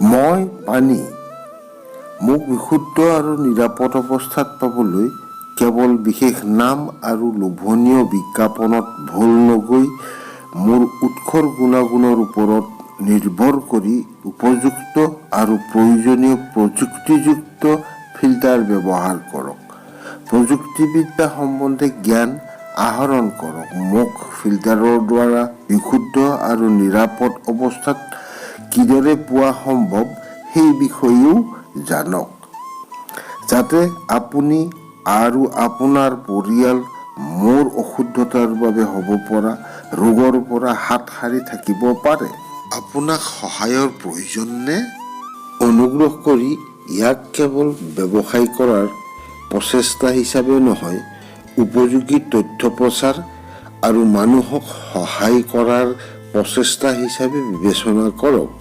মই পানী মোক বিশুদ্ধ আৰু নিৰাপদ অৱস্থাত পাবলৈ কেৱল বিশেষ নাম আৰু লোভনীয় বিজ্ঞাপনত ভুল নগৈ মোৰ উৎসৰ গুণাগুণৰ ওপৰত নিৰ্ভৰ কৰি উপযুক্ত আৰু প্ৰয়োজনীয় প্ৰযুক্তিযুক্ত ফিল্টাৰ ব্যৱহাৰ কৰক। প্ৰযুক্তিবিদ্যা সম্বন্ধে জ্ঞান আহৰণ কৰক। মোক ফিল্টাৰৰ দ্বাৰা বিশুদ্ধ আৰু নিৰাপদ অৱস্থাত কিদৰে পোৱা সম্ভৱ সেই বিষয়েও জানক, যাতে আপুনি আৰু আপোনাৰ পৰিয়াল মোৰ অশুদ্ধতাৰ বাবে হ'ব পৰা ৰোগৰ পৰা হাত সাৰি থাকিব পাৰে। আপোনাক সহায়ৰ প্ৰয়োজন নে? অনুগ্ৰহ কৰি ইয়াক কেৱল ব্যৱসায় কৰাৰ প্ৰচেষ্টা হিচাপে নহয়, উপযোগী তথ্য প্ৰচাৰ আৰু মানুহক সহায় কৰাৰ প্ৰচেষ্টা হিচাপে বিবেচনা কৰক।